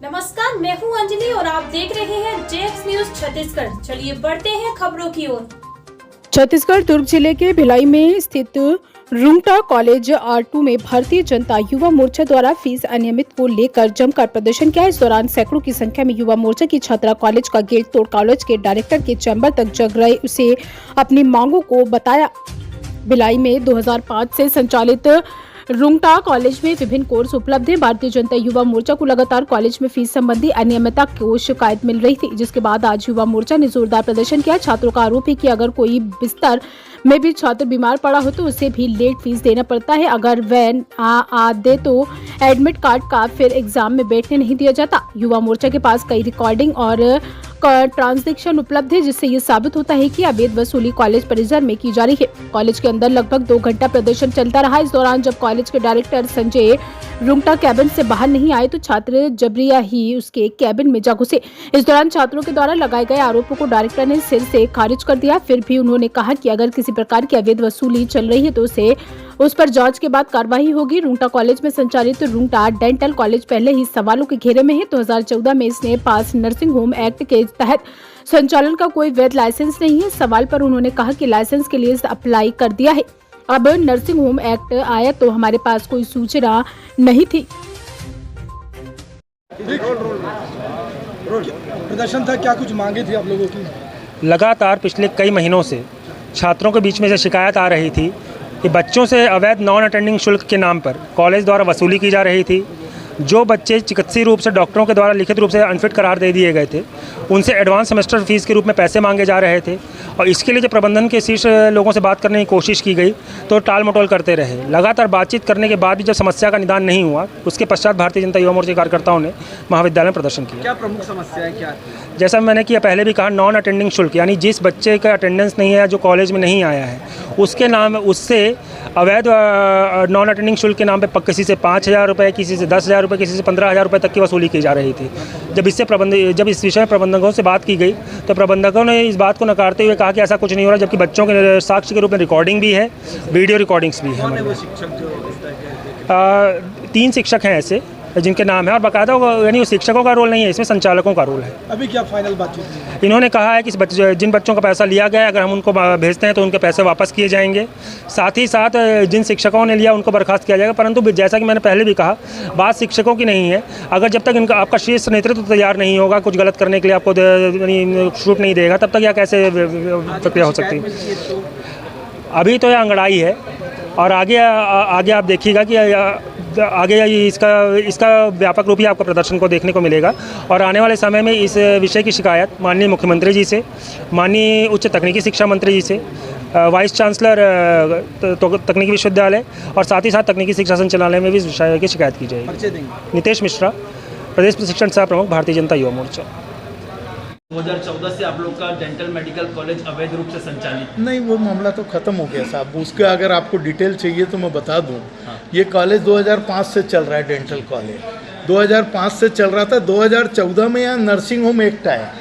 नमस्कार, मैं हूं अंजलि और आप देख रहे हैं जेएक्स न्यूज छत्तीसगढ़। चलिए बढ़ते हैं खबरों की ओर। छत्तीसगढ़ दुर्ग जिले के भिलाई में स्थित रुंगटा कॉलेज R2 में भारतीय जनता युवा मोर्चा द्वारा फीस अनियमित को लेकर जमकर प्रदर्शन किया। इस दौरान सैकड़ों की संख्या में युवा मोर्चा की छात्रा कॉलेज का गेट तोड़ कॉलेज के डायरेक्टर के चैम्बर तक जग रहे उसे अपनी मांगों को बताया। भिलाई में 2005 से संचालित रुंगटा कॉलेज में विभिन्न कोर्स उपलब्ध हैं। भारतीय जनता युवा मोर्चा को लगातार कॉलेज में फीस संबंधी अनियमितता की शिकायत मिल रही थी, जिसके बाद आज युवा मोर्चा ने जोरदार प्रदर्शन किया। छात्रों का आरोप है कि अगर कोई बिस्तर में भी छात्र बीमार पड़ा हो तो उसे भी लेट फीस देना पड़ता है। अगर वैन आ दे तो एडमिट कार्ड का फिर एग्जाम में बैठने नहीं दिया जाता। युवा मोर्चा के पास कई रिकॉर्डिंग और ट्रांजैक्शन उपलब्ध है, जिससे ये साबित होता है कि अवैध वसूली कॉलेज परिसर में की जा रही है। कॉलेज के अंदर लगभग 2 घंटा प्रदर्शन चलता रहा। इस दौरान जब कॉलेज के डायरेक्टर संजय रुंगटा कैबिन से बाहर नहीं आए तो छात्र जबरिया ही उसके कैबिन में जा घुसे। इस दौरान छात्रों के द्वारा लगाए गए आरोपों को डायरेक्टर ने सिर से खारिज कर दिया। फिर भी उन्होंने कहा कि अगर किसी प्रकार की अवैध वसूली चल रही है तो उस पर जांच के बाद कार्रवाई होगी। रुंगटा कॉलेज में संचालित रुंगटा डेंटल कॉलेज पहले ही सवालों के घेरे में है। 2014 में इसने पास नर्सिंग होम एक्ट के तहत संचालन का कोई वैध लाइसेंस नहीं है। सवाल पर उन्होंने कहा कि लाइसेंस के लिए अप्लाई कर दिया है। अब नर्सिंग होम एक्ट आया तो हमारे पास कोई सूचना नहीं थी। प्रदर्शन था, क्या कुछ मांगे थी आप लोगों की? लगातार पिछले कई महीनों से छात्रों के बीच में से शिकायत आ रही थी कि बच्चों से अवैध नॉन अटेंडिंग शुल्क के नाम पर कॉलेज द्वारा वसूली की जा रही थी। जो बच्चे चिकित्सीय रूप से डॉक्टरों के द्वारा लिखित रूप से अनफिट करार दे दिए गए थे, उनसे एडवांस सेमेस्टर फीस के रूप में पैसे मांगे जा रहे थे और इसके लिए जब प्रबंधन के शीर्ष लोगों से बात करने की कोशिश की गई तो टाल मटोल करते रहे। लगातार बातचीत करने के बाद भी जब समस्या का निदान नहीं हुआ, उसके पश्चात भारतीय जनता युवा मोर्चा के कार्यकर्ताओं ने महाविद्यालय में प्रदर्शन किया। क्या प्रमुख समस्या है? क्या जैसा मैंने कि पहले भी कहा, नॉन अटेंडिंग शुल्क यानी जिस बच्चे का अटेंडेंस नहीं है, जो कॉलेज में नहीं आया है, उसके नाम उससे अवैध नॉन अटेंडिंग शुल्क के नाम पे किसी से 5,000 रुपये, किसी से 10,000 रुपये, किसी से 15,000 रुपये तक की वसूली की जा रही थी। जब इस विषय में प्रबंधकों से बात की गई तो प्रबंधकों ने इस बात को नकारते हुए कहा कि ऐसा कुछ नहीं हो रहा, जबकि बच्चों के साक्ष्य के रूप में रिकॉर्डिंग भी है, वीडियो रिकॉर्डिंग्स भी है। 3 शिक्षक हैं ऐसे जिनके नाम है और बाकायदा यानी शिक्षकों का रोल नहीं है, इसमें संचालकों का रोल है। अभी क्या फाइनल बातचीत है? इन्होंने कहा है कि जिन बच्चों का पैसा लिया गया है, अगर हम उनको भेजते हैं तो उनके पैसे वापस किए जाएंगे। साथ ही साथ जिन शिक्षकों ने लिया उनको बर्खास्त किया जाएगा। परंतु जैसा कि मैंने पहले भी कहा, बात शिक्षकों की नहीं है। अगर जब तक इनका आपका शीर्ष नेतृत्व तैयार नहीं होगा कुछ गलत करने के लिए, आपको छूट नहीं देगा, तब तक यह कैसे प्रक्रिया हो सकती है? अभी तो यह अंगड़ाई है और आगे आप देखिएगा कि आगे इसका व्यापक रूप ही आपको प्रदर्शन को देखने को मिलेगा। और आने वाले समय में इस विषय की शिकायत माननीय मुख्यमंत्री जी से, माननीय उच्च तकनीकी शिक्षा मंत्री जी से, वाइस चांसलर तकनीकी विश्वविद्यालय और साथ ही साथ तकनीकी शिक्षा संचालनालय में भी इस विषय की शिकायत की जाएगी। नितेश मिश्रा, प्रदेश प्रशिक्षण सह प्रमुख, भारतीय जनता युवा मोर्चा। 2014 से आप लोग का डेंटल मेडिकल कॉलेज अवैध रूप से संचालित? नहीं, वो मामला तो ख़त्म हो गया साहब। उसका अगर आपको डिटेल चाहिए तो मैं बता दूं। ये कॉलेज 2005 से चल रहा है। डेंटल कॉलेज 2005 से चल रहा था। 2014 में यहाँ नर्सिंग होम एक्ट आया।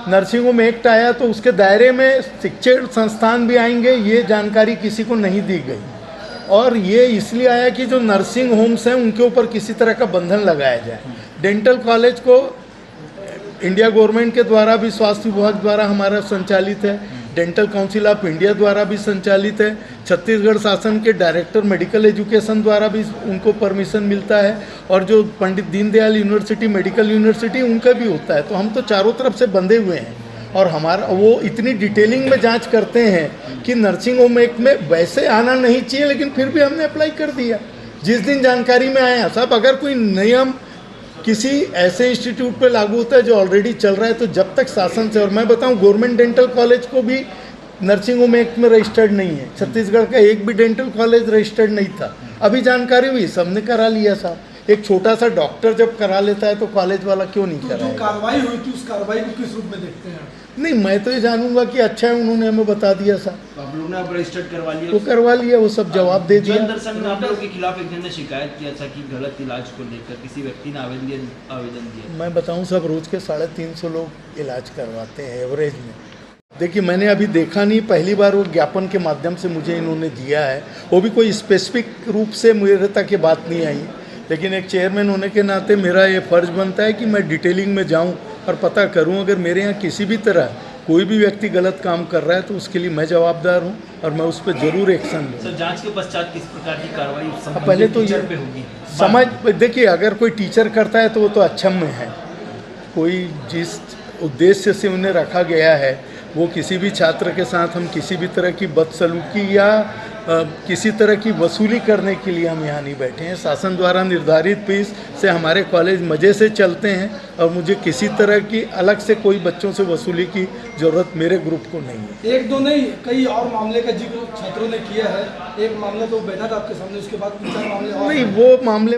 नर्सिंग होम एक्ट आया तो उसके दायरे में शिक्षण संस्थान भी आएंगे, ये जानकारी किसी को नहीं दी गई। और ये इसलिए आया कि जो नर्सिंग होम्स हैं उनके ऊपर किसी तरह का बंधन लगाया जाए। डेंटल कॉलेज को इंडिया गवर्नमेंट के द्वारा भी, स्वास्थ्य विभाग द्वारा हमारा संचालित है, डेंटल काउंसिल ऑफ इंडिया द्वारा भी संचालित है, छत्तीसगढ़ शासन के डायरेक्टर मेडिकल एजुकेशन द्वारा भी उनको परमिशन मिलता है, और जो Pandit Deendayal university medical university उनका भी होता है। तो हम तो चारों तरफ से बंधे हुए हैं और हमारा वो इतनी डिटेलिंग में जांच करते हैं कि नर्सिंग होम एक्ट में वैसे आना नहीं चाहिए, लेकिन फिर भी हमने अप्लाई कर दिया। जिस दिन जानकारी में आया साहब, अगर कोई नियम किसी ऐसे इंस्टीट्यूट पे लागू होता है जो ऑलरेडी चल रहा है, तो जब तक शासन से, और मैं बताऊं गवर्नमेंट डेंटल कॉलेज को भी नर्सिंग होम एक्ट में रजिस्टर्ड नहीं है। छत्तीसगढ़ का एक भी डेंटल कॉलेज रजिस्टर्ड नहीं था। अभी जानकारी हुई, सबने करा लिया साहब। एक छोटा सा डॉक्टर जब करा लेता है तो कॉलेज वाला क्यों नहीं करा? जो कार्रवाई हुई थी उस कार्रवाई को किस रूप में देखते हैं? नहीं, मैं तो ये जानूंगा कि अच्छा है, उन्होंने हमें बता दिया साहब। आप लोगों ने अब रजिस्टर्ड करवा लिया? वो करवा लिया, वो सब जवाब दे दिया। जन दर्शन में आप लोगों के खिलाफ एक जन ने शिकायत किया था कि गलत इलाज को लेकर किसी व्यक्ति ने आवेदन दिया। मैं बताऊं सब, रोज के 350 लोग इलाज करवाते हैं एवरेज में। देखिए, मैंने अभी देखा नहीं, पहली बार वो ज्ञापन के माध्यम से मुझे इन्होंने दिया है। वो भी कोई स्पेसिफिक रूप से मेरे तक ये बात नहीं आई, लेकिन एक चेयरमैन होने के नाते मेरा ये फ़र्ज़ बनता है कि मैं डिटेलिंग में जाऊं और पता करूं। अगर मेरे यहाँ किसी भी तरह कोई भी व्यक्ति गलत काम कर रहा है तो उसके लिए मैं जवाबदार हूं और मैं उस पर ज़रूर एक्शन लूँ। सर जांच के पश्चात किस प्रकार की कार्रवाई पहले तो टीचर ये पे होगी? समझ देखिए, अगर कोई टीचर करता है तो वो तो अक्षम्य है। कोई जिस उद्देश्य से उन्हें रखा गया है, वो किसी भी छात्र के साथ हम किसी भी तरह की बदसलूकी या किसी तरह की वसूली करने के लिए हम यहाँ नहीं बैठे हैं। शासन द्वारा निर्धारित फीस से हमारे कॉलेज मज़े से चलते हैं और मुझे किसी तरह की अलग से कोई बच्चों से वसूली की ज़रूरत मेरे ग्रुप को नहीं है। एक दो नहीं, कई और मामले का जिक्र छात्रों ने किया है। एक मामला तो बैठा था आपके सामने, उसके बाद 3-4 मामले और नहीं, वो मामले